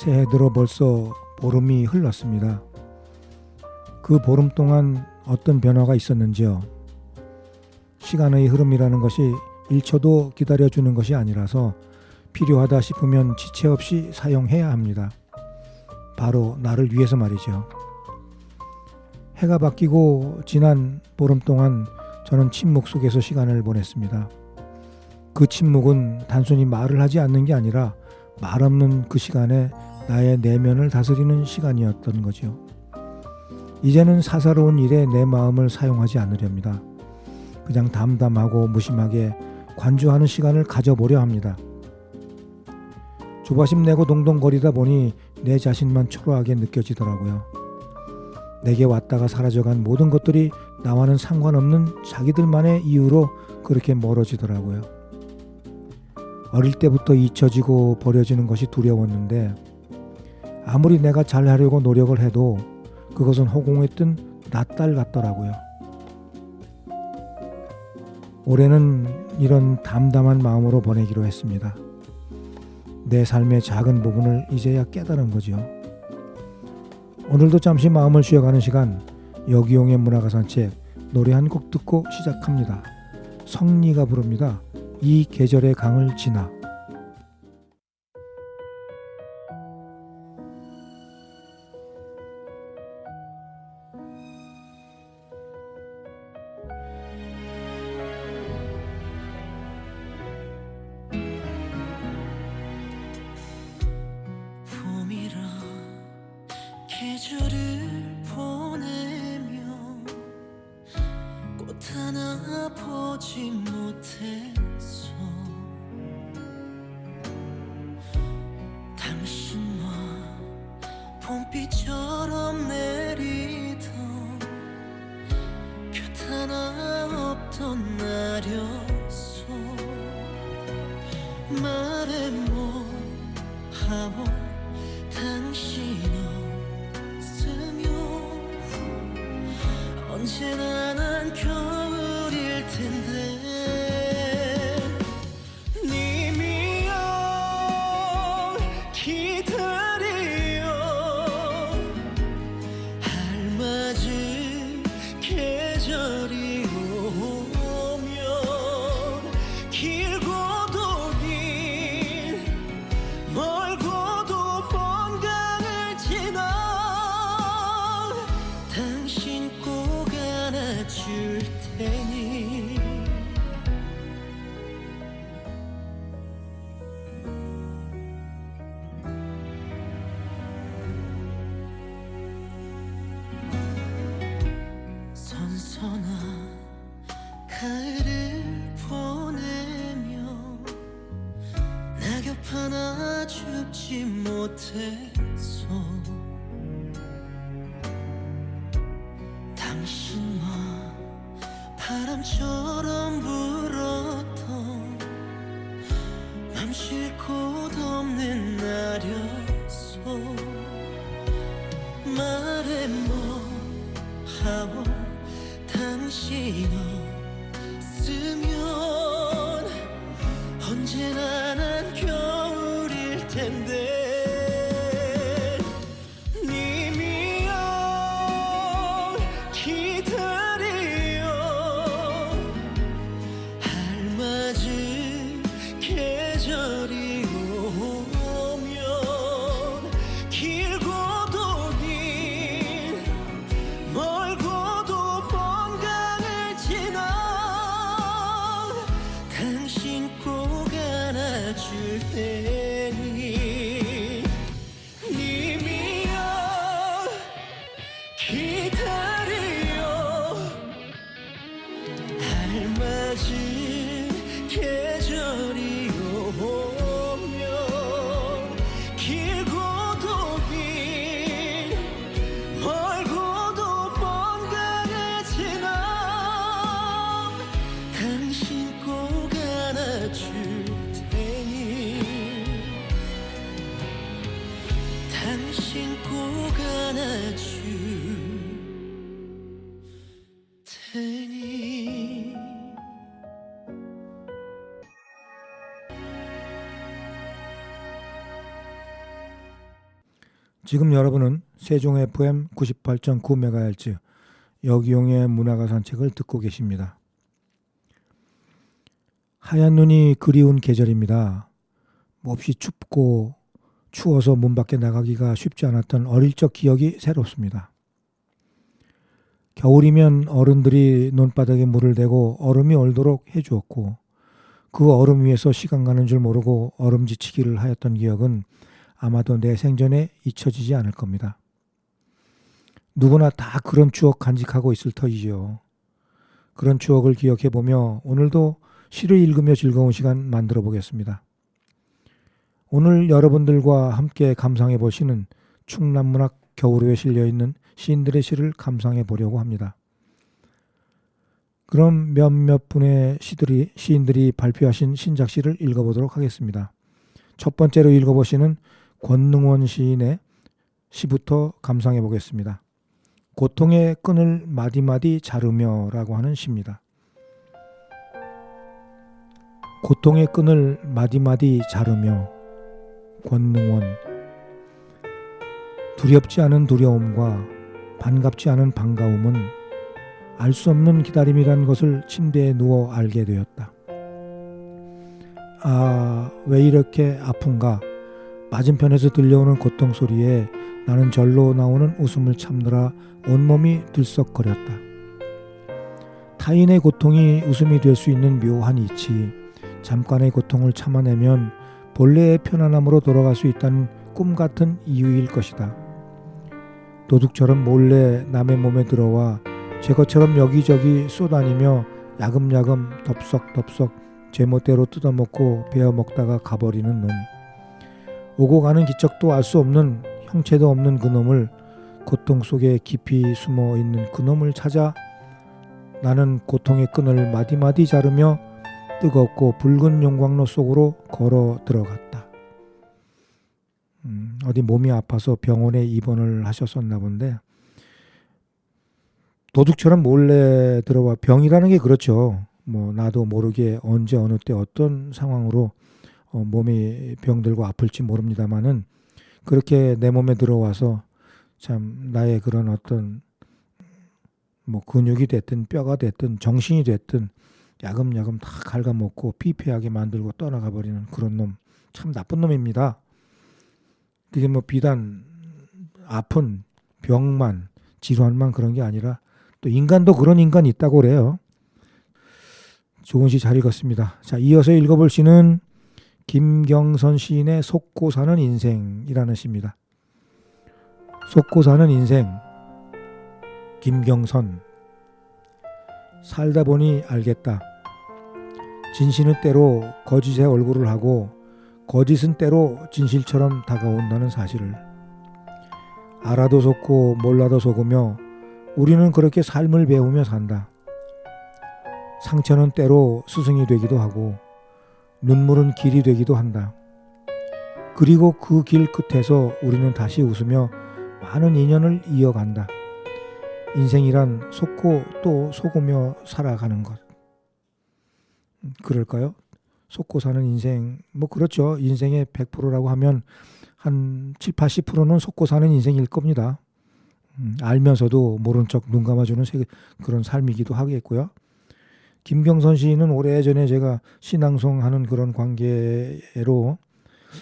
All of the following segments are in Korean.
새해 들어 벌써 보름이 흘렀습니다. 그 보름 동안 어떤 변화가 있었는지요? 시간의 흐름이라는 것이 1초도 기다려주는 것이 아니라서 필요하다 싶으면 지체 없이 사용해야 합니다. 바로 나를 위해서 말이죠. 해가 바뀌고 지난 보름 동안 저는 침묵 속에서 시간을 보냈습니다. 그 침묵은 단순히 말을 하지 않는 게 아니라 말 없는 그 시간에 나의 내면을 다스리는 시간이었던 거죠. 이제는 사사로운 일에 내 마음을 사용하지 않으렵니다. 그냥 담담하고 무심하게 관주하는 시간을 가져보려 합니다. 조바심 내고 동동거리다 보니 내 자신만 초라하게 느껴지더라고요. 내게 왔다가 사라져간 모든 것들이 나와는 상관없는 자기들만의 이유로 그렇게 멀어지더라고요. 어릴 때부터 잊혀지고 버려지는 것이 두려웠는데 아무리 내가 잘하려고 노력을 해도 그것은 허공에 뜬 낫달 같더라고요. 올해는 이런 담담한 마음으로 보내기로 했습니다. 내 삶의 작은 부분을 이제야 깨달은 거죠. 오늘도 잠시 마음을 쉬어가는 시간, 여기용의 문화가 산책, 노래 한 곡 듣고 시작합니다. 성리가 부릅니다. 이 계절의 강을 지나. 봄이라 계절을 보내며 꽃 하나 보지 못했어. 당신과 봄비처럼 내리던 곁 하나 없던 날이었어. 말해 뭐하고 당신 없으면 언제나 난 겨울일 텐데. 님이여 기다려 알맞은 계절이 오면 길고도 길 멀고도 먼 강을 지나 당신 꼭 안아줄 테니. 선선한 가을을 보내며 낙엽 하나 죽지 못했어. 당신과 바람처럼 불었던 맘 쉴 곳 없는 날이었어. 말해 뭐하고 당신 없으면 언제나 난 겨울일 텐데. 님이여 기다려 알맞은 계절이 오면 길고도 길 멀고도 먼 강을 지나 당신 꼭 안아줄 테니. 님이여 기다려 알맞은 계절이 오면 길고도 길 멀고도 먼 강을 지나 당신 꼭 안아줄 테니. 당신 꼭 안아줄 테니. 지금 여러분은 세종 FM 98.9MHz 여기용의 문화가 산책을 듣고 계십니다. 하얀 눈이 그리운 계절입니다. 몹시 춥고 추워서 문 밖에 나가기가 쉽지 않았던 어릴 적 기억이 새롭습니다. 겨울이면 어른들이 논바닥에 물을 대고 얼음이 얼도록 해주었고 그 얼음 위에서 시간 가는 줄 모르고 얼음지치기를 하였던 기억은 아마도 내 생전에 잊혀지지 않을 겁니다. 누구나 다 그런 추억 간직하고 있을 터이지요. 그런 추억을 기억해보며 오늘도 시를 읽으며 즐거운 시간 만들어 보겠습니다. 오늘 여러분들과 함께 감상해 보시는 충남문학 겨울호에 실려있는 시인들의 시를 감상해 보려고 합니다. 그럼 몇몇 분의 시인들이 발표하신 신작시를 읽어보도록 하겠습니다. 첫 번째로 읽어보시는 권능원 시인의 시부터 감상해 보겠습니다. 고통의 끈을 마디마디 자르며 라고 하는 시입니다. 고통의 끈을 마디마디 자르며. 권능원. 두렵지 않은 두려움과 반갑지 않은 반가움은 알 수 없는 기다림이란 것을 침대에 누워 알게 되었다. 아, 왜 이렇게 아픈가? 맞은편에서 들려오는 고통 소리에 나는 절로 나오는 웃음을 참느라 온몸이 들썩거렸다. 타인의 고통이 웃음이 될 수 있는 묘한 이치, 잠깐의 고통을 참아내면 본래의 편안함으로 돌아갈 수 있다는 꿈같은 이유일 것이다. 도둑처럼 몰래 남의 몸에 들어와 제것처럼 여기저기 쏘다니며 야금야금 덥석덥석 제멋대로 뜯어먹고 베어먹다가 가버리는 놈. 오고 가는 기척도 알 수 없는 형체도 없는 그 놈을, 고통 속에 깊이 숨어있는 그 놈을 찾아 나는 고통의 끈을 마디마디 자르며 뜨겁고 붉은 용광로 속으로 걸어 들어갔다. 어디 몸이 아파서 병원에 입원을 하셨었나 본데, 도둑처럼 몰래 들어와, 병이라는 게 그렇죠. 뭐 나도 모르게 언제 어느 때 어떤 상황으로 몸이 병들고 아플지 모릅니다만은 그렇게 내 몸에 들어와서 참 나의 그런 어떤 뭐 근육이 됐든 뼈가 됐든 정신이 됐든 야금야금 다 갉아먹고 피폐하게 만들고 떠나가 버리는 그런 놈, 참 나쁜 놈입니다. 그게 뭐 비단 아픈 병만 질환만 그런 게 아니라 또 인간도 그런 인간이 있다고 그래요. 좋은 시 잘 읽었습니다. 자, 이어서 읽어볼 시는 김경선 시인의 속고 사는 인생이라는 시입니다. 속고 사는 인생. 김경선. 살다 보니 알겠다. 진실은 때로 거짓의 얼굴을 하고 거짓은 때로 진실처럼 다가온다는 사실을. 알아도 속고 몰라도 속으며 우리는 그렇게 삶을 배우며 산다. 상처는 때로 스승이 되기도 하고 눈물은 길이 되기도 한다. 그리고 그 길 끝에서 우리는 다시 웃으며 많은 인연을 이어간다. 인생이란 속고 또 속으며 살아가는 것. 그럴까요? 속고 사는 인생, 뭐 그렇죠. 인생의 100%라고 하면 한 7, 80%는 속고 사는 인생일 겁니다. 알면서도 모른 척 눈 감아주는 그런 삶이기도 하겠고요. 김경선 시인은 오래전에 제가 신앙송하는 그런 관계로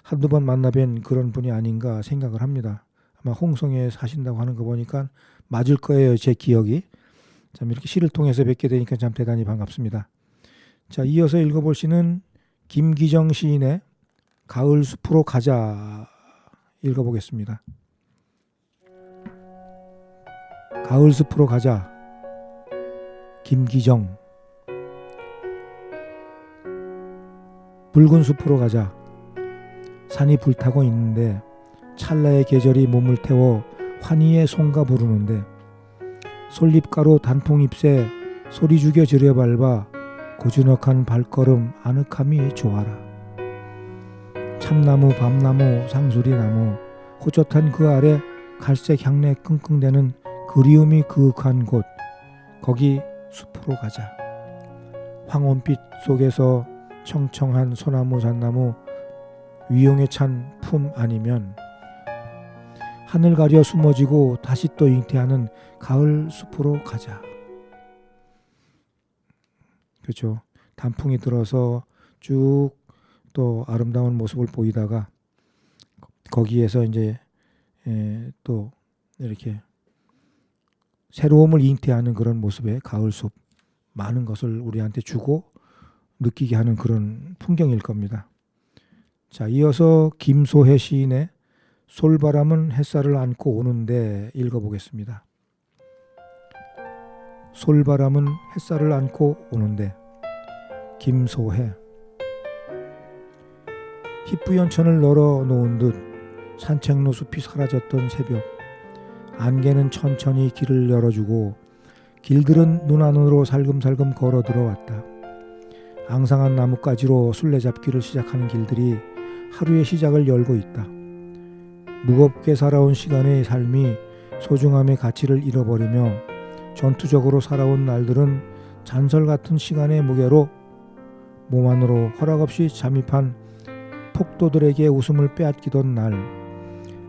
한두 번 만나뵌 그런 분이 아닌가 생각을 합니다. 아마 홍성에 사신다고 하는 거 보니까 맞을 거예요, 제 기억이. 참 이렇게 시를 통해서 뵙게 되니까 참 대단히 반갑습니다. 자, 이어서 읽어볼 시는 김기정 시인의 가을 숲으로 가자 읽어보겠습니다. 가을 숲으로 가자. 김기정. 붉은 숲으로 가자. 산이 불타고 있는데 찰나의 계절이 몸을 태워 환희의 송가 부르는데 솔잎가루 단풍잎새 소리 죽여 들여밟아 고즈넉한 발걸음 아늑함이 좋아라. 참나무 밤나무 상수리나무 호젓한 그 아래 갈색 향내 끙끙대는 그리움이 그윽한 곳, 거기 숲으로 가자. 황혼빛 속에서 청청한 소나무 잣나무 위용에 찬 품 아니면 하늘 가려 숨어지고 다시 또 잉태하는 가을 숲으로 가자. 그렇죠. 단풍이 들어서 쭉 또 아름다운 모습을 보이다가 거기에서 이제 또 이렇게 새로움을 잉태하는 그런 모습의 가을 숲, 많은 것을 우리한테 주고 느끼게 하는 그런 풍경일 겁니다. 자, 이어서 김소혜 시인의 솔바람은 햇살을 안고 오는데 읽어보겠습니다. 솔바람은 햇살을 안고 오는데. 김소혜. 희뿌연천을 널어놓은 듯 산책로 숲이 사라졌던 새벽. 안개는 천천히 길을 열어주고 길들은 눈 안으로 살금살금 걸어 들어왔다. 앙상한 나뭇가지로 술래잡기를 시작하는 길들이 하루의 시작을 열고 있다. 무겁게 살아온 시간의 삶이 소중함의 가치를 잃어버리며 전투적으로 살아온 날들은 잔설 같은 시간의 무게로 몸 안으로 허락없이 잠입한 폭도들에게 웃음을 빼앗기던 날,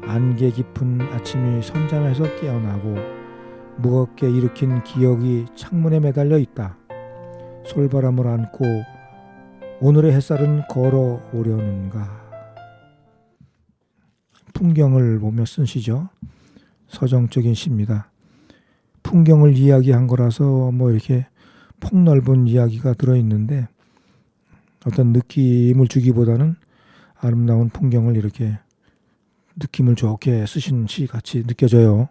안개 깊은 아침이 선잠에서 깨어나고 무겁게 일으킨 기억이 창문에 매달려 있다. 솔바람을 안고 오늘의 햇살은 걸어오려는가. 풍경을 보며 쓴 시죠. 서정적인 시입니다. 풍경을 이야기한 거라서 뭐 이렇게 폭넓은 이야기가 들어있는데 어떤 느낌을 주기보다는 아름다운 풍경을 이렇게 느낌을 좋게 쓰신 시 같이 느껴져요.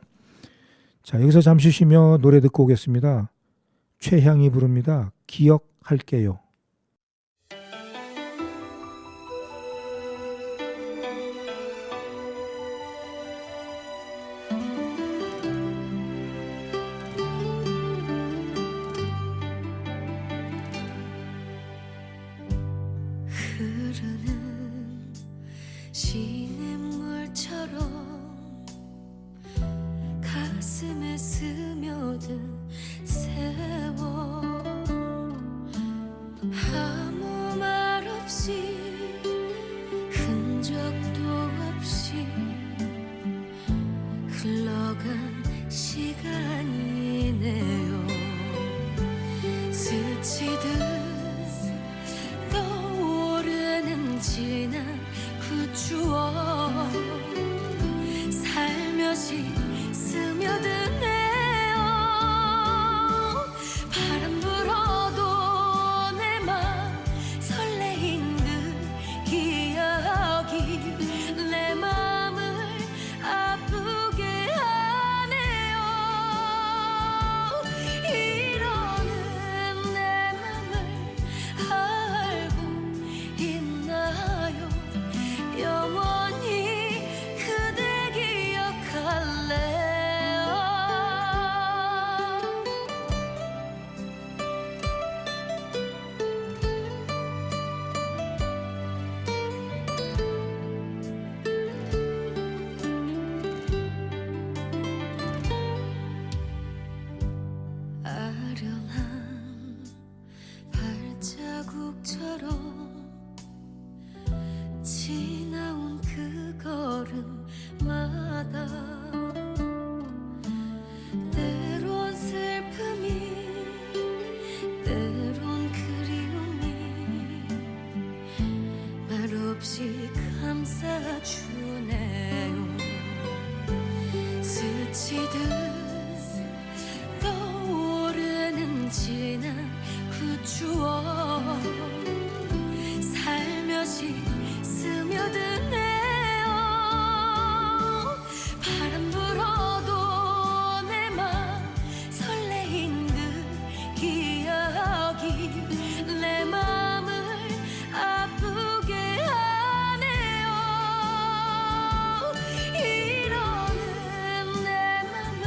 자, 여기서 잠시 쉬며 노래 듣고 오겠습니다. 최향이 부릅니다. 기억할게요. 흐르는 시냇물처럼 가슴에 스며든 세월, 아무 말 없이 흔적도 없이 흘러간 시간이네요. 스치듯 지난 그 추억 살며시 스며드네요. 바람 불어도 내 맘 설레이는 그 기억이 내 맘을 아프게 하네요. 이러는 내 맘을 알고 있나요? 영원히 그대 기억할래요. 아련한 발자국처럼 지나온 그 걸음마다 때론 슬픔이 때론 그리움이 말없이 감싸주네요. 스치듯 떠오르는 지난 그 추억 살며시 스며드네요. 바람 불어도 내 맘 설레이는 그 기억이 내 맘을 아프게 하네요. 이러는 내 맘을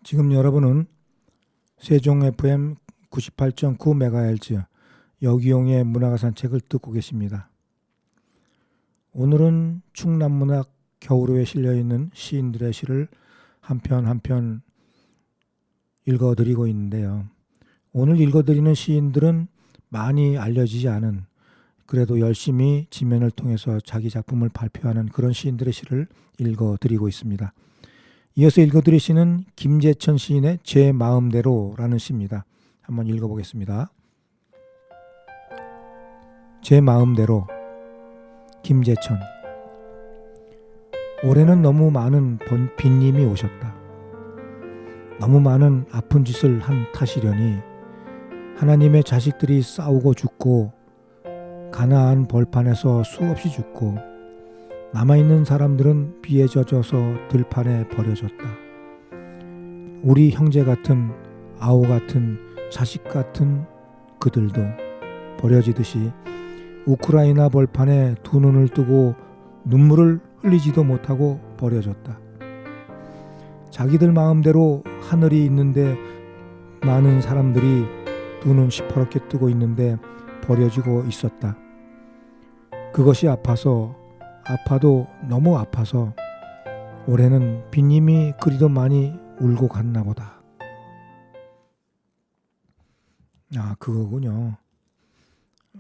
지금 여러분은 세종 FM 98.9MHz 여기용의 문화가 산책을 듣고 계십니다. 오늘은 충남문학 겨울호에 실려있는 시인들의 시를 한 편 한 편 읽어드리고 있는데요. 오늘 읽어드리는 시인들은 많이 알려지지 않은, 그래도 열심히 지면을 통해서 자기 작품을 발표하는 그런 시인들의 시를 읽어드리고 있습니다. 이어서 읽어드릴 시는 김재천 시인의 제 마음대로라는 시입니다. 한번 읽어보겠습니다. 제 마음대로. 김재천. 올해는 너무 많은 빈님이 오셨다. 너무 많은 아픈 짓을 한 탓이려니 하나님의 자식들이 싸우고 죽고 가나안 벌판에서 수없이 죽고 남아있는 사람들은 비에 젖어서 들판에 버려졌다. 우리 형제 같은, 아우 같은, 자식 같은 그들도 버려지듯이 우크라이나 벌판에 두 눈을 뜨고 눈물을 흘리지도 못하고 버려졌다. 자기들 마음대로 하늘이 있는데 많은 사람들이 두 눈 시퍼렇게 뜨고 있는데 버려지고 있었다. 그것이 아파도 너무 아파서 올해는 빈님이 그리도 많이 울고 갔나 보다. 그거군요.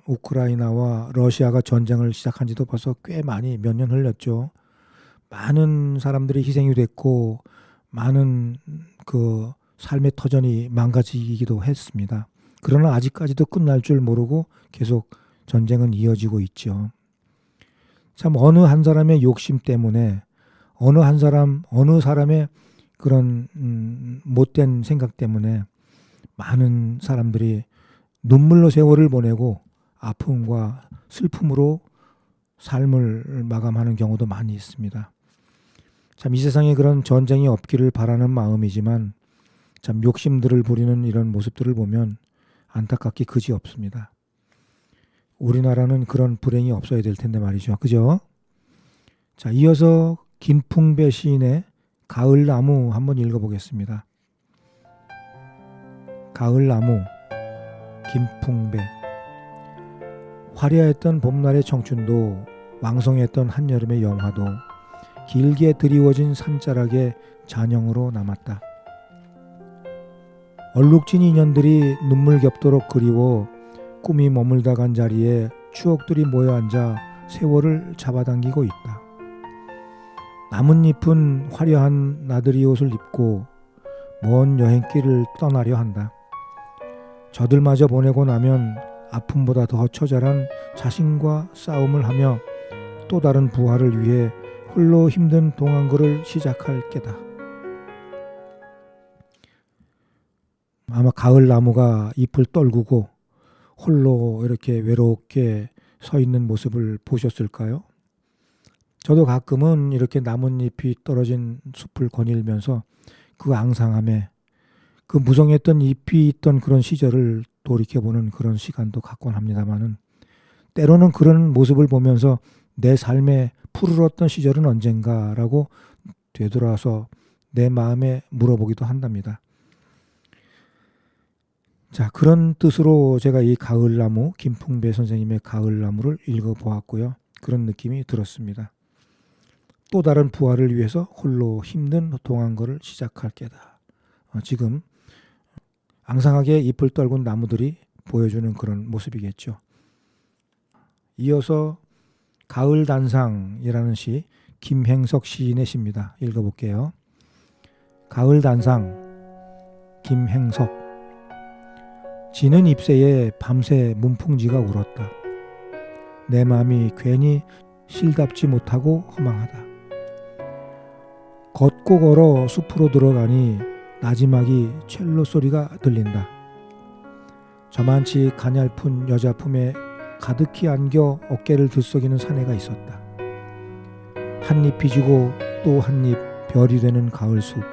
우크라이나와 러시아가 전쟁을 시작한 지도 벌써 꽤 많이 몇 년 흘렸죠. 많은 사람들이 희생이 됐고 많은 그 삶의 터전이 망가지기도 했습니다. 그러나 아직까지도 끝날 줄 모르고 계속 전쟁은 이어지고 있죠. 참 어느 한 사람의 욕심 때문에 어느 사람의 그런 못된 생각 때문에 많은 사람들이 눈물로 세월을 보내고 아픔과 슬픔으로 삶을 마감하는 경우도 많이 있습니다. 참 이 세상에 그런 전쟁이 없기를 바라는 마음이지만 참 욕심들을 부리는 이런 모습들을 보면 안타깝기 그지없습니다. 우리나라는 그런 불행이 없어야 될 텐데 말이죠. 그죠? 자, 이어서 김풍배 시인의 가을나무 한번 읽어보겠습니다. 가을나무. 김풍배. 화려했던 봄날의 청춘도 왕성했던 한여름의 영화도 길게 드리워진 산자락의 잔영으로 남았다. 얼룩진 인연들이 눈물 겹도록 그리워 꿈이 머물다 간 자리에 추억들이 모여 앉아 세월을 잡아당기고 있다. 나뭇잎은 화려한 나들이 옷을 입고 먼 여행길을 떠나려 한다. 저들마저 보내고 나면 아픔보다 더 처절한 자신과 싸움을 하며 또 다른 부활을 위해 홀로 힘든 동안거를 시작할 게다. 아마 가을나무가 잎을 떨구고 홀로 이렇게 외롭게 서 있는 모습을 보셨을까요? 저도 가끔은 이렇게 나뭇잎이 떨어진 숲을 거닐면서 그 앙상함에 그 무성했던 잎이 있던 그런 시절을 돌이켜보는 그런 시간도 갖곤 합니다만은 때로는 그런 모습을 보면서 내 삶에 푸르렀던 시절은 언젠가라고 되돌아서 내 마음에 물어보기도 한답니다. 자, 그런 뜻으로 제가 이 가을나무, 김풍배 선생님의 가을나무를 읽어보았고요. 그런 느낌이 들었습니다. 또 다른 부활을 위해서 홀로 힘든 동안거를 시작할 게다. 지금 앙상하게 잎을 떨군 나무들이 보여주는 그런 모습이겠죠. 이어서 가을단상이라는 시, 김행석 시인의 시입니다. 읽어볼게요. 가을단상, 김행석. 지는 잎새에 밤새 문풍지가 울었다. 내 마음이 괜히 실답지 못하고 허망하다. 걷고 걸어 숲으로 들어가니 나지막이 첼로 소리가 들린다. 저만치 가냘픈 여자 품에 가득히 안겨 어깨를 들썩이는 사내가 있었다. 한 잎이 지고 또 한 잎 별이 되는 가을숲.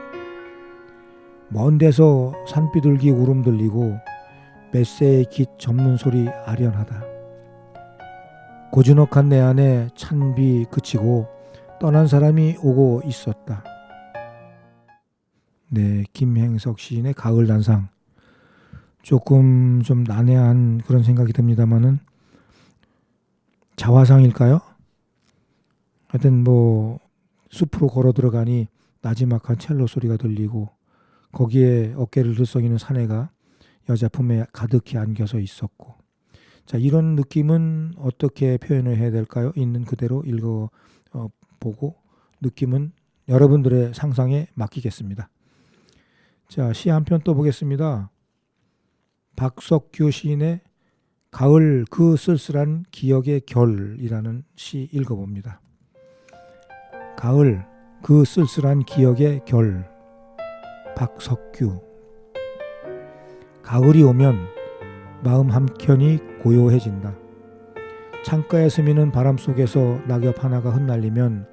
먼 데서 산비둘기 울음 들리고 뱃새의 깃 접는 소리 아련하다. 고즈넉한 내 안에 찬비 그치고 떠난 사람이 오고 있었다. 네, 김행석 시인의 가을 단상. 조금 좀 난해한 그런 생각이 듭니다만은 자화상일까요? 하여튼 뭐 숲으로 걸어 들어가니 나지막한 첼로 소리가 들리고 거기에 어깨를 들썩이는 사내가 여자 품에 가득히 안겨서 있었고, 자, 이런 느낌은 어떻게 표현을 해야 될까요? 있는 그대로 읽어 보고 느낌은 여러분들의 상상에 맡기겠습니다. 자, 시 한 편 또 보겠습니다. 박석규 시인의 가을 그 쓸쓸한 기억의 결이라는 시 읽어봅니다. 가을 그 쓸쓸한 기억의 결. 박석규. 가을이 오면 마음 한켠이 고요해진다. 창가에 스미는 바람 속에서 낙엽 하나가 흩날리면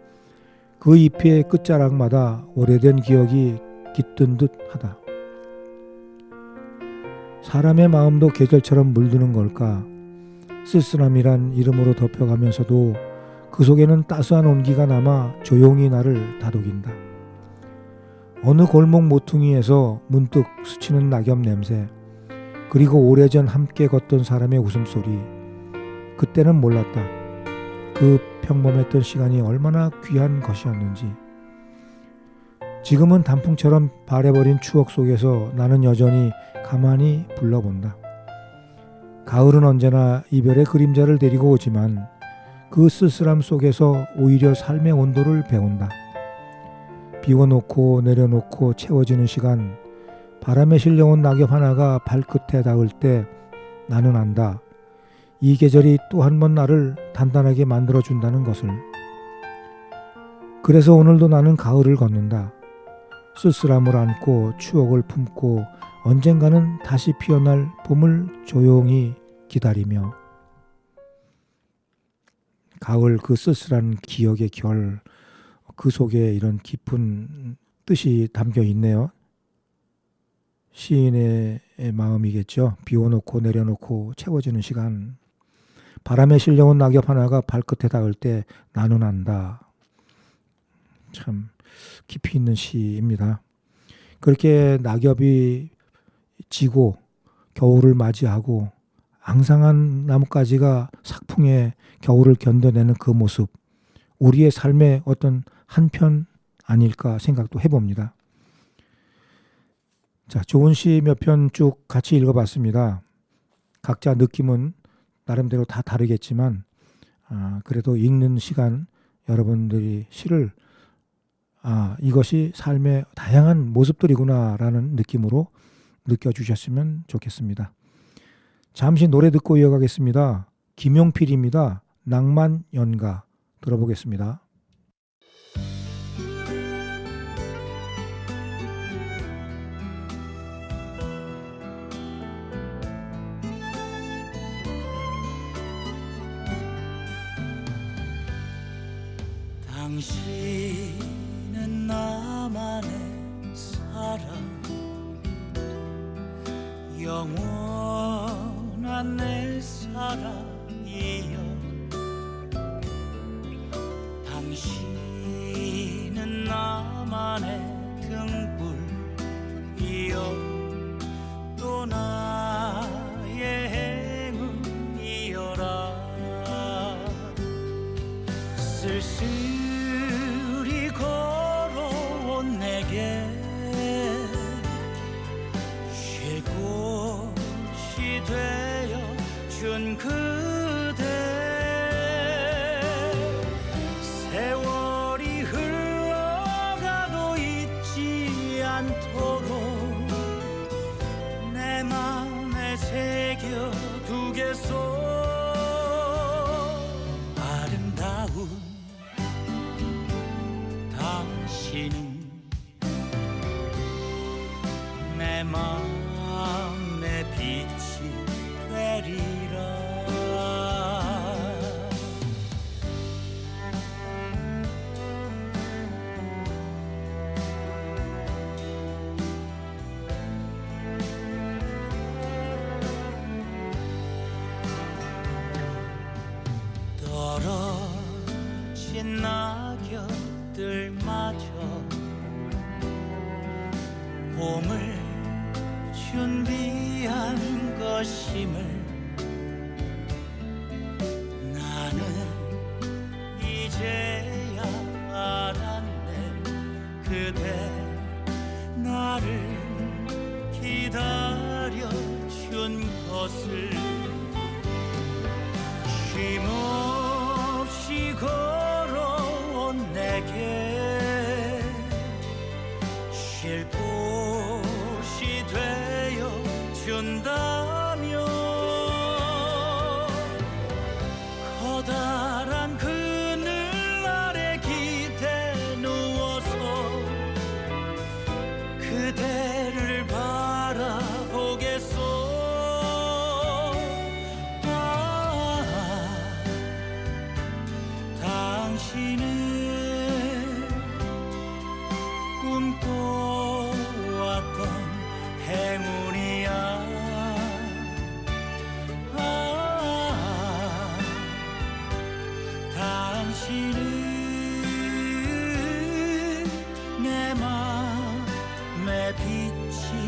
그 잎의 끝자락마다 오래된 기억이 깃든 듯 하다. 사람의 마음도 계절처럼 물드는 걸까? 쓸쓸함이란 이름으로 덮여가면서도 그 속에는 따스한 온기가 남아 조용히 나를 다독인다. 어느 골목 모퉁이에서 문득 스치는 낙엽 냄새, 그리고 오래전 함께 걷던 사람의 웃음소리. 그때는 몰랐다. 그 평범했던 시간이 얼마나 귀한 것이었는지. 지금은 단풍처럼 바래버린 추억 속에서 나는 여전히 가만히 불러본다. 가을은 언제나 이별의 그림자를 데리고 오지만 그 쓸쓸함 속에서 오히려 삶의 온도를 배운다. 비워놓고 내려놓고 채워지는 시간, 바람에 실려온 낙엽 하나가 발끝에 닿을 때 나는 안다. 이 계절이 또 한 번 나를 단단하게 만들어준다는 것을. 그래서 오늘도 나는 가을을 걷는다. 쓸쓸함을 안고 추억을 품고 언젠가는 다시 피어날 봄을 조용히 기다리며. 가을 그 쓸쓸한 기억의 결, 그 속에 이런 깊은 뜻이 담겨 있네요. 시인의 마음이겠죠. 비워놓고 내려놓고 채워지는 시간, 바람에 실려온 낙엽 하나가 발끝에 닿을 때 나는 안다. 참 깊이 있는 시입니다. 그렇게 낙엽이 지고 겨울을 맞이하고 앙상한 나뭇가지가 삭풍에 겨울을 견뎌내는 그 모습, 우리의 삶의 어떤 한편 아닐까 생각도 해봅니다. 자, 좋은 시 몇 편 쭉 같이 읽어봤습니다. 각자 느낌은 나름대로 다 다르겠지만 그래도 읽는 시간 여러분들이 시를 이것이 삶의 다양한 모습들이구나 라는 느낌으로 느껴주셨으면 좋겠습니다. 잠시 노래 듣고 이어가겠습니다. 김용필입니다. 낭만 연가 들어보겠습니다. 당신은 나만의 사랑, 영원한 내 사랑이여. 당신은 나만의 등불이여, 또 나의 행운이여라. 쓸쓸히 걸어온 내게 쉴 곳이 되어 준 그대. 세월이 흘러가도 잊지 않도록 내 맘에 새겨두겠소. 아름다운 당신은 내 맘의 빛이 되리라. 떨어진 낙엽들마저 봄을 준비한 것임을 나는 이제야 알았네. 그대 나를 기다려준 것을 쉼없이 걸어온 내게 쉴 곳이 되어 준다면 커다란 그늘 아래 기대 누워서 그대를 바라보겠소. 당신은 꿈꿔왔던 행운이야. 당신은 내 맘의 빛이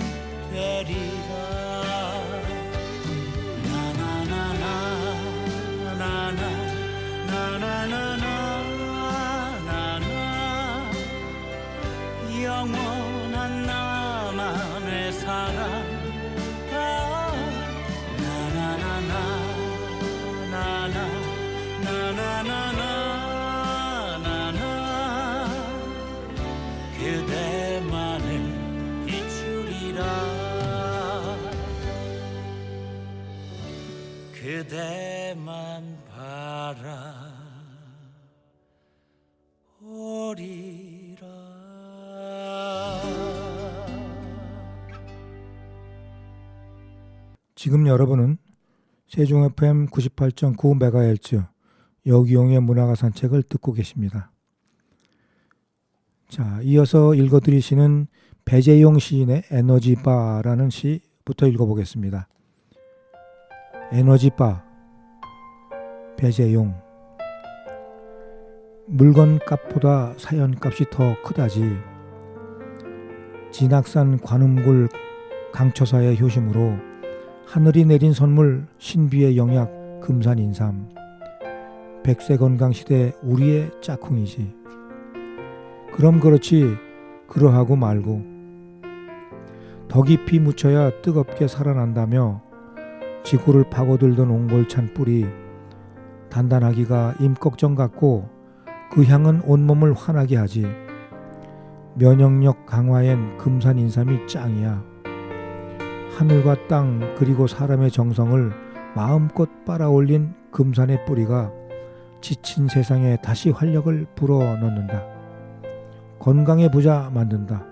되리라. 영원한 나만의 사랑. 그대만을 비추리라. 그대만 바라오리라. 지금 여러분은 세종 FM 98.9MHz 여기용의 문화가 산책을 듣고 계십니다. 자, 이어서 읽어드릴 시는 배재용 시인의 에너지바라는 시부터 읽어보겠습니다. 에너지바, 배재용. 물건값보다 사연값이 더 크다지. 진학산 관음굴 강처사의 효심으로 하늘이 내린 선물 신비의 영약 금산인삼. 백세건강시대 우리의 짝꿍이지. 그럼 그렇지 그러하고 말고 더 깊이 묻혀야 뜨겁게 살아난다며 지구를 파고들던 옹골찬 뿌리 단단하기가 임꺽정 같고 그 향은 온몸을 환하게 하지. 면역력 강화엔 금산인삼이 짱이야. 하늘과 땅 그리고 사람의 정성을 마음껏 빨아올린 금산의 뿌리가 지친 세상에 다시 활력을 불어넣는다. 건강의 부자 만든다.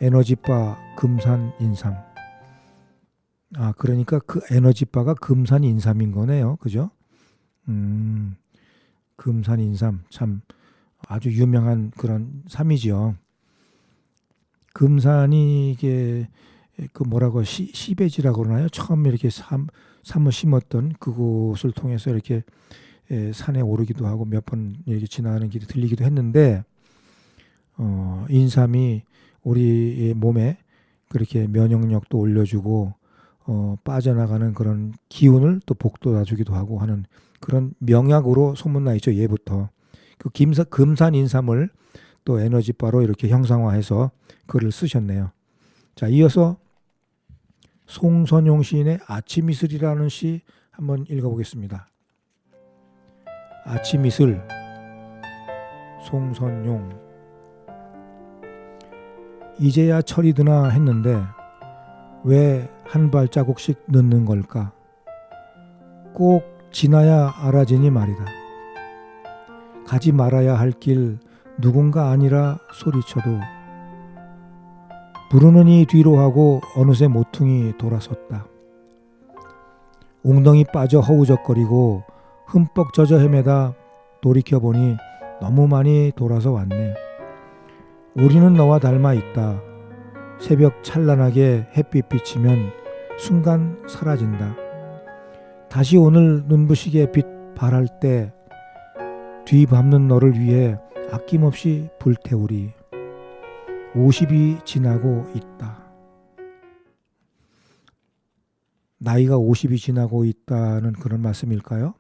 에너지바 금산인삼. 아, 그러니까 그 에너지바가 금산인삼인 거네요. 그죠? 금산인삼 참 아주 유명한 그런 삼이죠. 금산이 이게 그 뭐라고 시베지라고 그러나요? 처음 이렇게 삼을 심었던 그곳을 통해서 이렇게 산에 오르기도 하고 몇 번 이렇게 지나가는 길이 들리기도 했는데 인삼이 우리 몸에 그렇게 면역력도 올려주고 빠져나가는 그런 기운을 또 북돋아주기도 하고 하는 그런 명약으로 소문나 있죠. 예부터. 그 금산 인삼을 또 에너지바로 이렇게 형상화해서 글을 쓰셨네요. 자, 이어서 송선용 시인의 아침 이슬이라는 시 한번 읽어보겠습니다. 아침 이슬, 송선용. 이제야 철이 드나 했는데 왜 한 발자국씩 늦는 걸까? 꼭 지나야 알아지니 말이다. 가지 말아야 할 길 누군가 아니라 소리쳐도 부르는 이 뒤로 하고 어느새 모퉁이 돌아섰다. 웅덩이 빠져 허우적거리고 흠뻑 젖어 헤매다 돌이켜보니 너무 많이 돌아서 왔네. 우리는 너와 닮아 있다. 새벽 찬란하게 햇빛 비치면 순간 사라진다. 다시 오늘 눈부시게 빛 발할 때 뒤밟는 너를 위해 아낌없이 불태우리. 50이 지나고 있다. 나이가 50이 지나고 있다는 그런 말씀일까요?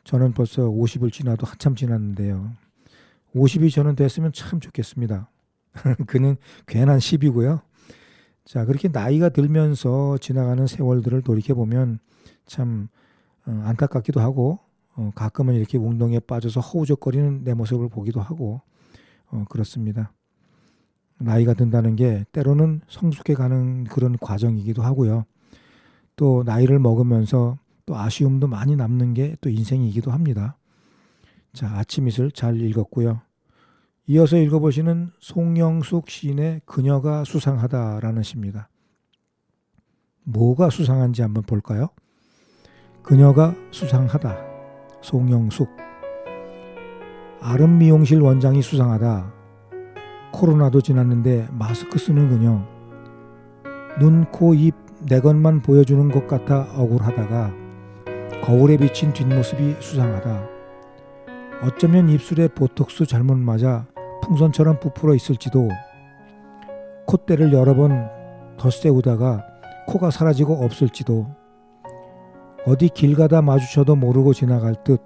저는 벌써 50을 지나도 한참 지났는데요. 50이 저는 됐으면 참 좋겠습니다. 그는 괜한 10이고요. 자, 그렇게 나이가 들면서 지나가는 세월들을 돌이켜보면 참 안타깝기도 하고 가끔은 이렇게 운동에 빠져서 허우적거리는 내 모습을 보기도 하고 그렇습니다. 나이가 든다는 게 때로는 성숙해가는 그런 과정이기도 하고요. 또 나이를 먹으면서 또 아쉬움도 많이 남는 게 또 인생이기도 합니다. 자, 아침잇을 잘 읽었고요. 이어서 읽어보시는 송영숙 시인의 그녀가 수상하다라는 시입니다. 뭐가 수상한지 한번 볼까요? 그녀가 수상하다. 송영숙. 아름미용실 원장이 수상하다. 코로나도 지났는데 마스크 쓰는 그녀. 눈, 코, 입 내 것만 보여주는 것 같아 억울하다가 거울에 비친 뒷모습이 수상하다. 어쩌면 입술에 보톡스 잘못 맞아 풍선처럼 부풀어 있을지도. 콧대를 여러 번 덧세우다가 코가 사라지고 없을지도. 어디 길 가다 마주쳐도 모르고 지나갈 듯.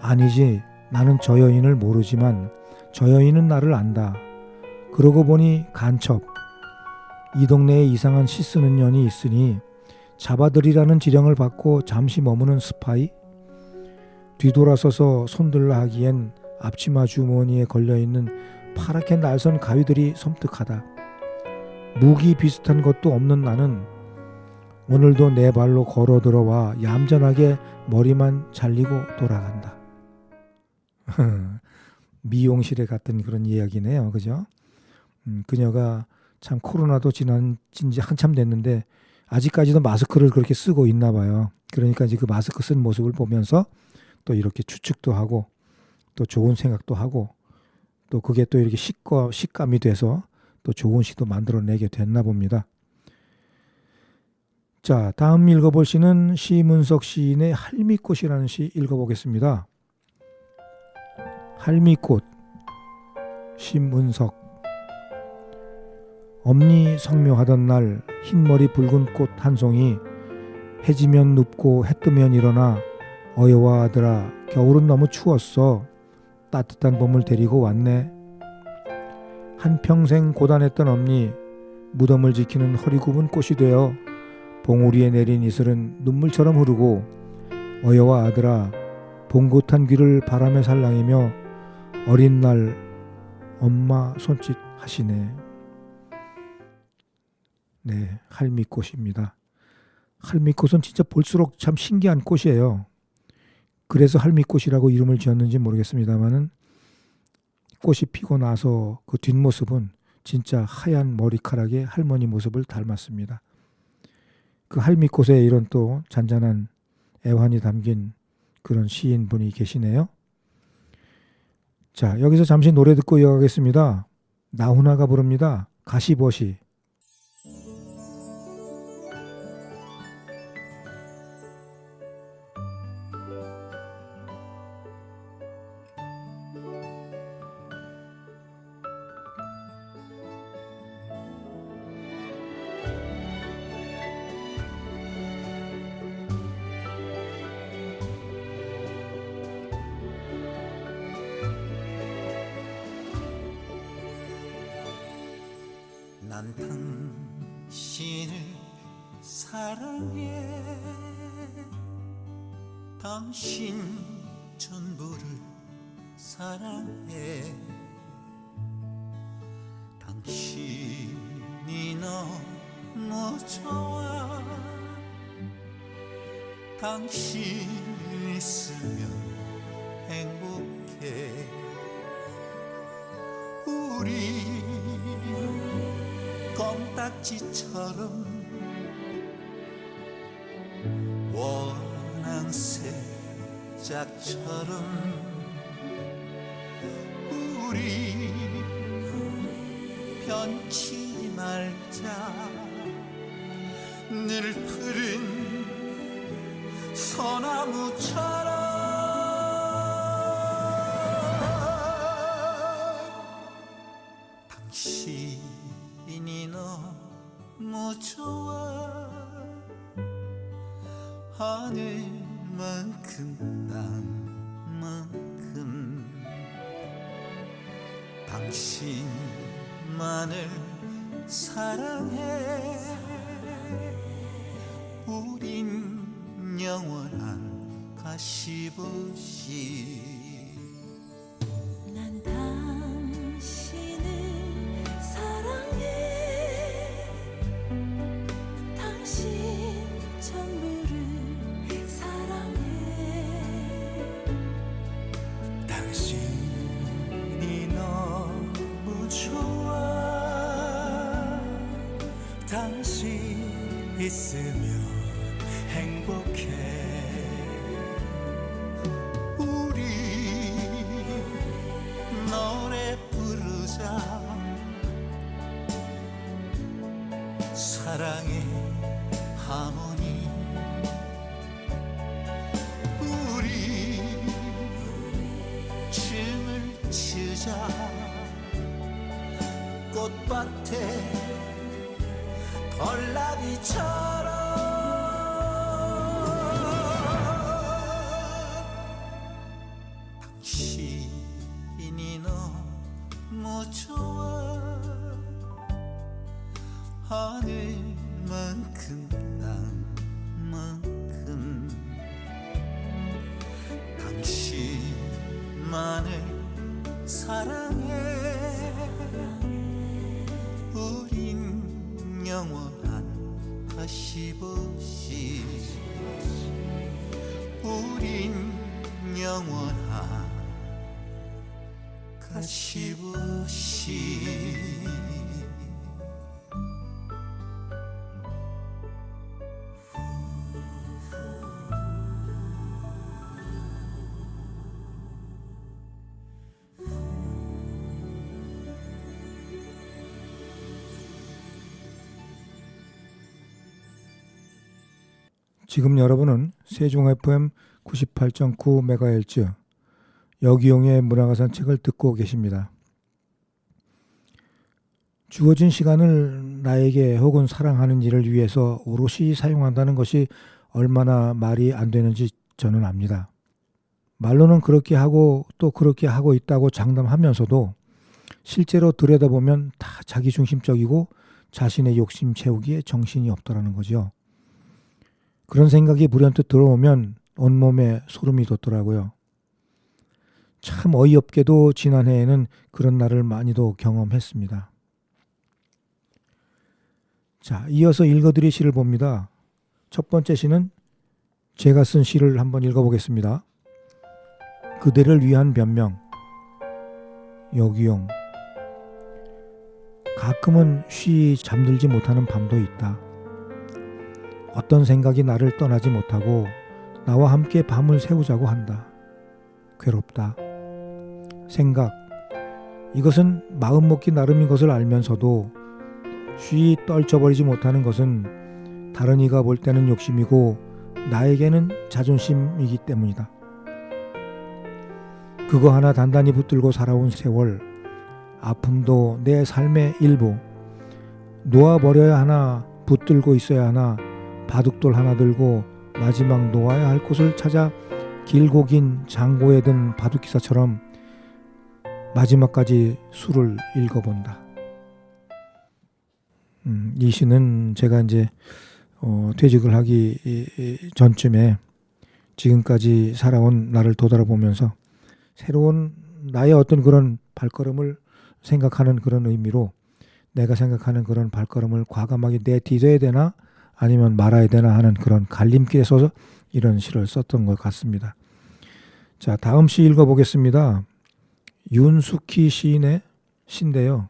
아니지, 나는 저 여인을 모르지만 저 여인은 나를 안다. 그러고 보니 간첩. 이 동네에 이상한 시 쓰는 년이 있으니 잡아들이라는 지령을 받고 잠시 머무는 스파이. 뒤돌아서서 손들라 하기엔 앞치마 주머니에 걸려있는 파랗게 날선 가위들이 섬뜩하다. 무기 비슷한 것도 없는 나는 오늘도 내 발로 걸어 들어와 얌전하게 머리만 잘리고 돌아간다. 미용실에 갔던 그런 이야기네요. 그죠? 그녀가 참 코로나도 지난 지 한참 됐는데 아직까지도 마스크를 그렇게 쓰고 있나 봐요. 그러니까 이제 그 마스크 쓴 모습을 보면서 또 이렇게 추측도 하고 또 좋은 생각도 하고 또 그게 또 이렇게 식감이 돼서 또 좋은 시도 만들어내게 됐나 봅니다. 자, 다음 읽어볼 시는 시문석 시인의 할미꽃이라는 시 읽어보겠습니다. 할미꽃, 시문석. 엄니 성묘하던 날 흰머리 붉은 꽃 한 송이 해지면 눕고 해 뜨면 일어나 어여와 아들아 겨울은 너무 추웠어. 따뜻한 봄을 데리고 왔네. 한평생 고단했던 엄니 무덤을 지키는 허리 굽은 꽃이 되어 봉우리에 내린 이슬은 눈물처럼 흐르고 어여와 아들아 봉긋한 귀를 바람에 살랑이며 어린 날 엄마 손짓 하시네. 네, 할미꽃입니다. 할미꽃은 진짜 볼수록 참 신기한 꽃이에요. 그래서 할미꽃이라고 이름을 지었는지 모르겠습니다만은 꽃이 피고 나서 그 뒷모습은 진짜 하얀 머리카락의 할머니 모습을 닮았습니다. 그 할미꽃에 이런 또 잔잔한 애환이 담긴 그런 시인분이 계시네요. 자, 여기서 잠시 노래 듣고 이어가겠습니다. 나훈아가 부릅니다. 가시버시. 난 당신을 사랑해. 당신 전부를 사랑해. 당신이 너무 좋아. 당신 있으면 행복해. 우리 껌딱지처럼 원앙새짝처럼 우리 변치 말자. 늘 푸른 소나무처럼 당신만을 사랑해 우린 영원한 가시보시 난 당신을 사랑해 당신 전부를 사랑해 당신이 너무 좋아 당신 있으면 행복해 우리 노래 부르자 사랑의 하모니 우리 춤을 추자 꽃밭에 벌나비처럼 당신이 너무 좋아 하늘만큼 땅만큼 당신만을 사랑해 우린 영원한 가시보시 우린 영원한 가시보시 지금 여러분은 세종 FM 98.9MHz 여기용의 문화가산 책을 듣고 계십니다. 주어진 시간을 나에게 혹은 사랑하는 일을 위해서 오롯이 사용한다는 것이 얼마나 말이 안 되는지 저는 압니다. 말로는 그렇게 하고 또 그렇게 하고 있다고 장담하면서도 실제로 들여다보면 다 자기중심적이고 자신의 욕심 채우기에 정신이 없더라는 거죠. 그런 생각이 불현듯 들어오면 온몸에 소름이 돋더라고요. 참 어이없게도 지난해에는 그런 날을 많이도 경험했습니다. 자, 이어서 읽어드릴 시를 봅니다. 첫 번째 시는 제가 쓴 시를 한번 읽어보겠습니다. 그대를 위한 변명. 여기용. 가끔은 쉬 잠들지 못하는 밤도 있다. 어떤 생각이 나를 떠나지 못하고 나와 함께 밤을 새우자고 한다. 괴롭다. 생각. 이것은 마음먹기 나름인 것을 알면서도 쉬 떨쳐버리지 못하는 것은 다른 이가 볼 때는 욕심이고 나에게는 자존심이기 때문이다. 그거 하나 단단히 붙들고 살아온 세월, 아픔도 내 삶의 일부. 놓아버려야 하나, 붙들고 있어야 하나, 바둑돌 하나 들고 마지막 놓아야 할 곳을 찾아 길고 긴 장고에 든 바둑기사처럼 마지막까지 수를 읽어본다. 이 시는 제가 이제 퇴직을 하기 전쯤에 지금까지 살아온 나를 되돌아보면서 새로운 나의 어떤 그런 발걸음을 생각하는 그런 의미로 내가 생각하는 그런 발걸음을 과감하게 내딛어야 되나 아니면 말아야 되나 하는 그런 갈림길에서 이런 시를 썼던 것 같습니다. 자, 다음 시 읽어보겠습니다. 윤숙희 시인의 시인데요.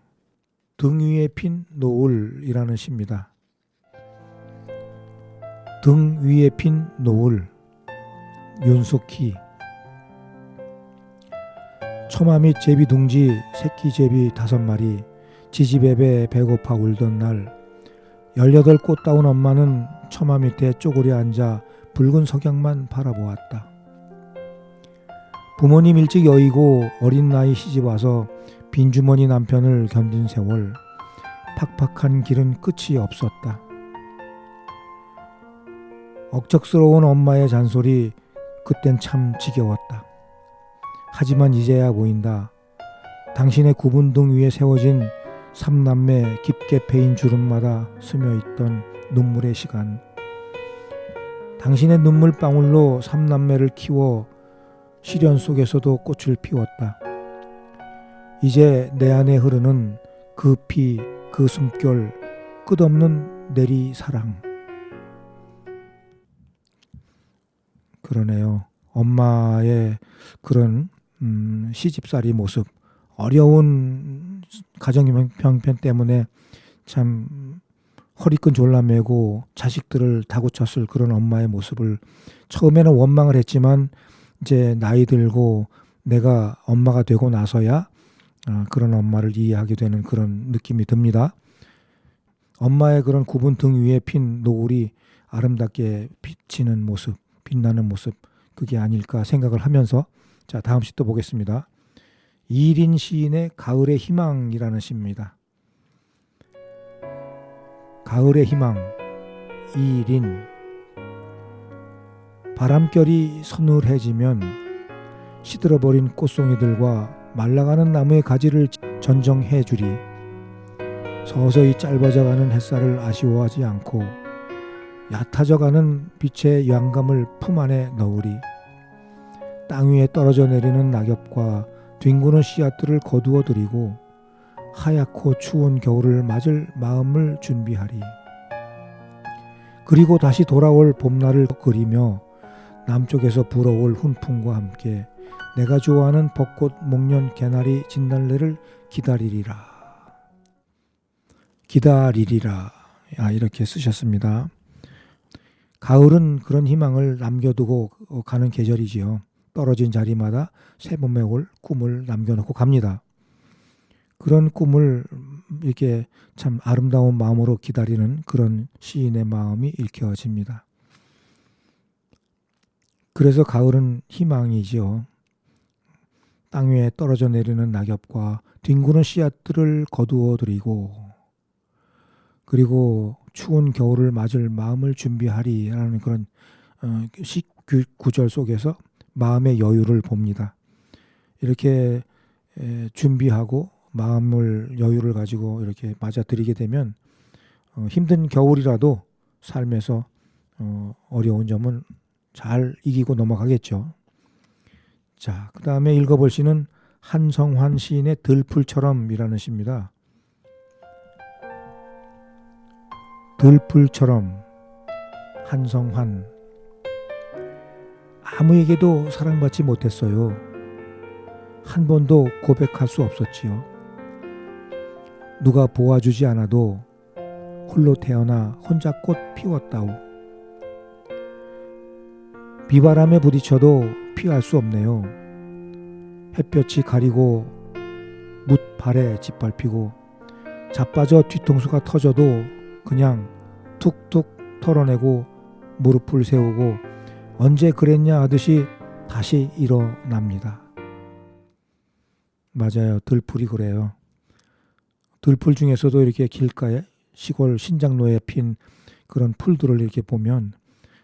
등 위에 핀 노을이라는 시입니다. 등 위에 핀 노을. 윤숙희. 처마 및 제비 둥지 새끼 제비 5마리 지지배배 배고파 울던 날 18 꽃다운 엄마는 처마 밑에 쪼그려 앉아 붉은 석양만 바라보았다. 부모님 일찍 여의고 어린 나이 시집 와서 빈주머니 남편을 견딘 세월, 팍팍한 길은 끝이 없었다. 억척스러운 엄마의 잔소리, 그땐 참 지겨웠다. 하지만 이제야 보인다. 당신의 굽은 등 위에 세워진 삼남매 깊게 패인 주름마다 스며있던 눈물의 시간. 당신의 눈물방울로 삼남매를 키워 시련 속에서도 꽃을 피웠다. 이제 내 안에 흐르는 그 피, 그 숨결, 끝없는 내리 사랑. 그러네요. 엄마의 그런 시집살이 모습, 어려운 가정 형편 때문에 참 허리끈 졸라매고 자식들을 다구쳤을 그런 엄마의 모습을 처음에는 원망을 했지만 이제 나이 들고 내가 엄마가 되고 나서야 그런 엄마를 이해하게 되는 그런 느낌이 듭니다. 엄마의 그런 굽은 등 위에 핀 노을이 아름답게 비치는 모습, 빛나는 모습, 그게 아닐까 생각을 하면서 자, 다음 시 또 보겠습니다. 이린 시인의 가을의 희망이라는 시입니다. 가을의 희망, 이린. 바람결이 서늘해지면 시들어버린 꽃송이들과 말라가는 나무의 가지를 전정해 주리. 서서히 짧아져가는 햇살을 아쉬워하지 않고 얕아져가는 빛의 양감을 품 안에 넣으리. 땅 위에 떨어져 내리는 낙엽과 뒹구는 씨앗들을 거두어 드리고 하얗고 추운 겨울을 맞을 마음을 준비하리. 그리고 다시 돌아올 봄날을 그리며 남쪽에서 불어올 훈풍과 함께 내가 좋아하는 벚꽃, 목련, 개나리, 진달래를 기다리리라. 기다리리라. 이렇게 쓰셨습니다. 가을은 그런 희망을 남겨두고 가는 계절이지요. 떨어진 자리마다 새 봄에 올 꿈을 남겨놓고 갑니다. 그런 꿈을 이렇게 참 아름다운 마음으로 기다리는 그런 시인의 마음이 읽혀집니다. 그래서 가을은 희망이지요. 땅 위에 떨어져 내리는 낙엽과 뒹구는 씨앗들을 거두어 드리고 그리고 추운 겨울을 맞을 마음을 준비하리라는 그런 구절 속에서 마음의 여유를 봅니다. 이렇게 준비하고 마음을 여유를 가지고 이렇게 맞아들이게 되면 힘든 겨울이라도 삶에서 어려운 점은 잘 이기고 넘어가겠죠. 자, 그 다음에 읽어볼 시는 한성환 시인의 들풀처럼이라는 시입니다. 들풀처럼. 한성환. 아무에게도 사랑받지 못했어요. 한 번도 고백할 수 없었지요. 누가 보아주지 않아도 홀로 태어나 혼자 꽃 피웠다오. 비바람에 부딪혀도 피할 수 없네요. 햇볕이 가리고 뭇발에 짓밟히고 자빠져 뒤통수가 터져도 그냥 툭툭 털어내고 무릎을 세우고 언제 그랬냐 하듯이 다시 일어납니다. 맞아요. 들풀이 그래요. 들풀 중에서도 이렇게 길가에 시골 신장로에 핀 그런 풀들을 이렇게 보면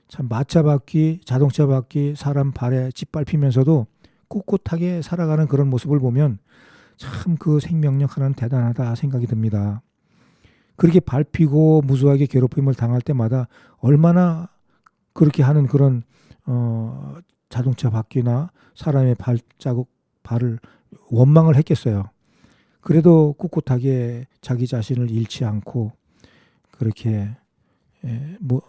참 마차 바퀴, 자동차 바퀴, 사람 발에 짓밟히면서도 꿋꿋하게 살아가는 그런 모습을 보면 참 그 생명력 하나는 대단하다 생각이 듭니다. 그렇게 밟히고 무수하게 괴롭힘을 당할 때마다 얼마나 그렇게 하는 그런 자동차 바퀴나 사람의 발을 원망을 했겠어요. 그래도 꿋꿋하게 자기 자신을 잃지 않고 그렇게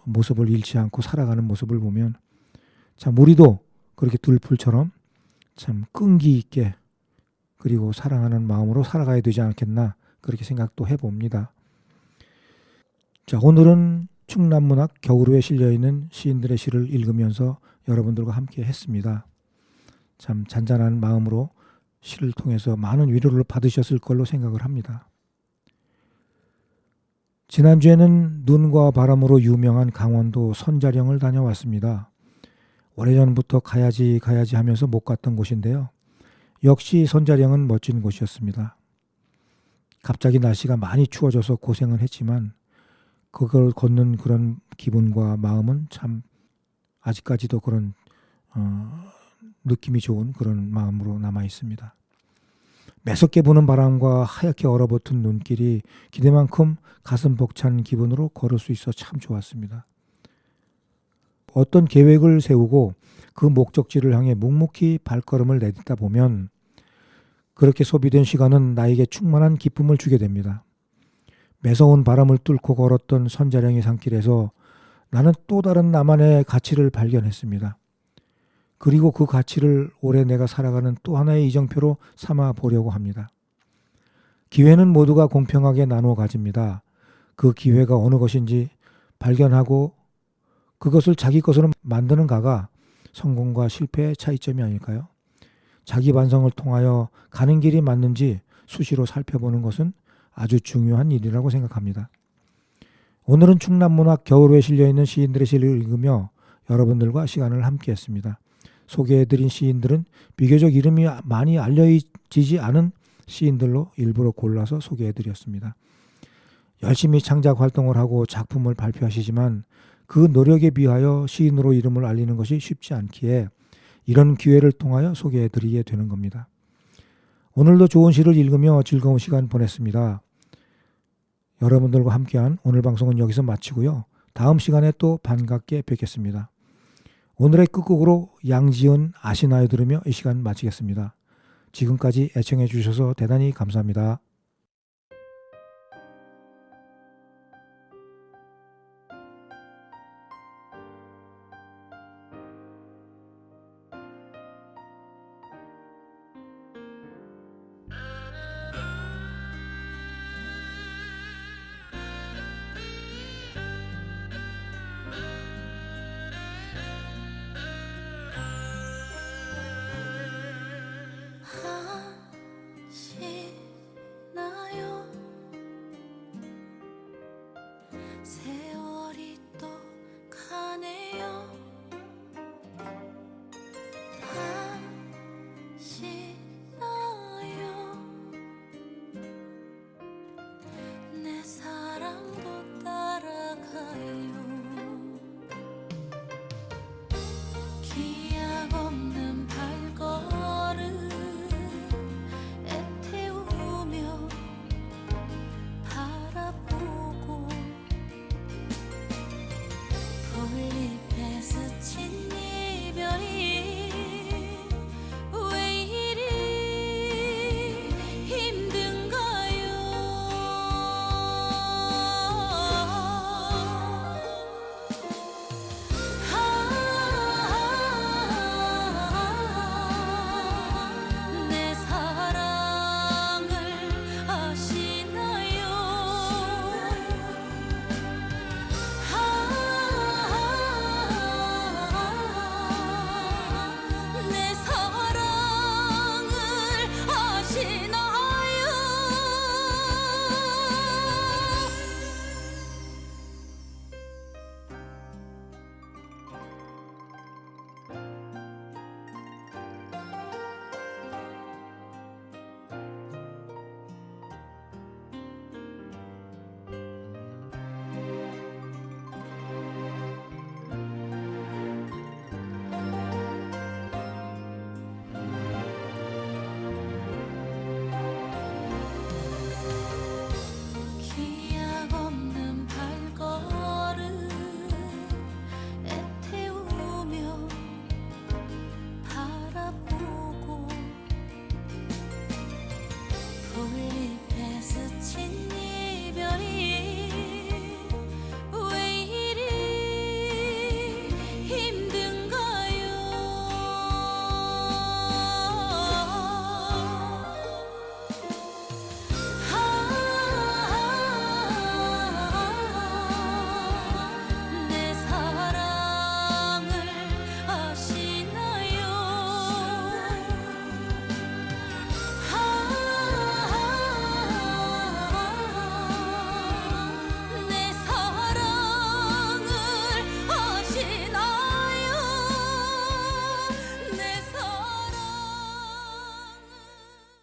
모습을 잃지 않고 살아가는 모습을 보면 참 우리도 그렇게 들풀처럼 참 끈기 있게 그리고 사랑하는 마음으로 살아가야 되지 않겠나 그렇게 생각도 해봅니다. 자, 오늘은 충남문학 겨울호에 실려있는 시인들의 시를 읽으면서 여러분들과 함께 했습니다. 참 잔잔한 마음으로 시를 통해서 많은 위로를 받으셨을 걸로 생각을 합니다. 지난주에는 눈과 바람으로 유명한 강원도 선자령을 다녀왔습니다. 오래전부터 가야지 하면서 못 갔던 곳인데요. 역시 선자령은 멋진 곳이었습니다. 갑자기 날씨가 많이 추워져서 고생은 했지만 그걸 걷는 그런 기분과 마음은 참 아직까지도 그런 느낌이 좋은 그런 마음으로 남아 있습니다. 매섭게 부는 바람과 하얗게 얼어붙은 눈길이 기대만큼 가슴 벅찬 기분으로 걸을 수 있어 참 좋았습니다. 어떤 계획을 세우고 그 목적지를 향해 묵묵히 발걸음을 내딛다 보면 그렇게 소비된 시간은 나에게 충만한 기쁨을 주게 됩니다. 매서운 바람을 뚫고 걸었던 선자령의 산길에서 나는 또 다른 나만의 가치를 발견했습니다. 그리고 그 가치를 올해 내가 살아가는 또 하나의 이정표로 삼아 보려고 합니다. 기회는 모두가 공평하게 나누어 가집니다. 그 기회가 어느 것인지 발견하고 그것을 자기 것으로 만드는 가가 성공과 실패의 차이점이 아닐까요? 자기 반성을 통하여 가는 길이 맞는지 수시로 살펴보는 것은 아주 중요한 일이라고 생각합니다. 오늘은 충남문학 겨울호에 실려있는 시인들의 시를 읽으며 여러분들과 시간을 함께했습니다. 소개해드린 시인들은 비교적 이름이 많이 알려지지 않은 시인들로 일부러 골라서 소개해드렸습니다. 열심히 창작 활동을 하고 작품을 발표하시지만 그 노력에 비하여 시인으로 이름을 알리는 것이 쉽지 않기에 이런 기회를 통하여 소개해드리게 되는 겁니다. 오늘도 좋은 시를 읽으며 즐거운 시간 보냈습니다. 여러분들과 함께한 오늘 방송은 여기서 마치고요. 다음 시간에 또 반갑게 뵙겠습니다. 오늘의 끝곡으로 양지은 아시나요 들으며 이 시간 마치겠습니다. 지금까지 애청해 주셔서 대단히 감사합니다.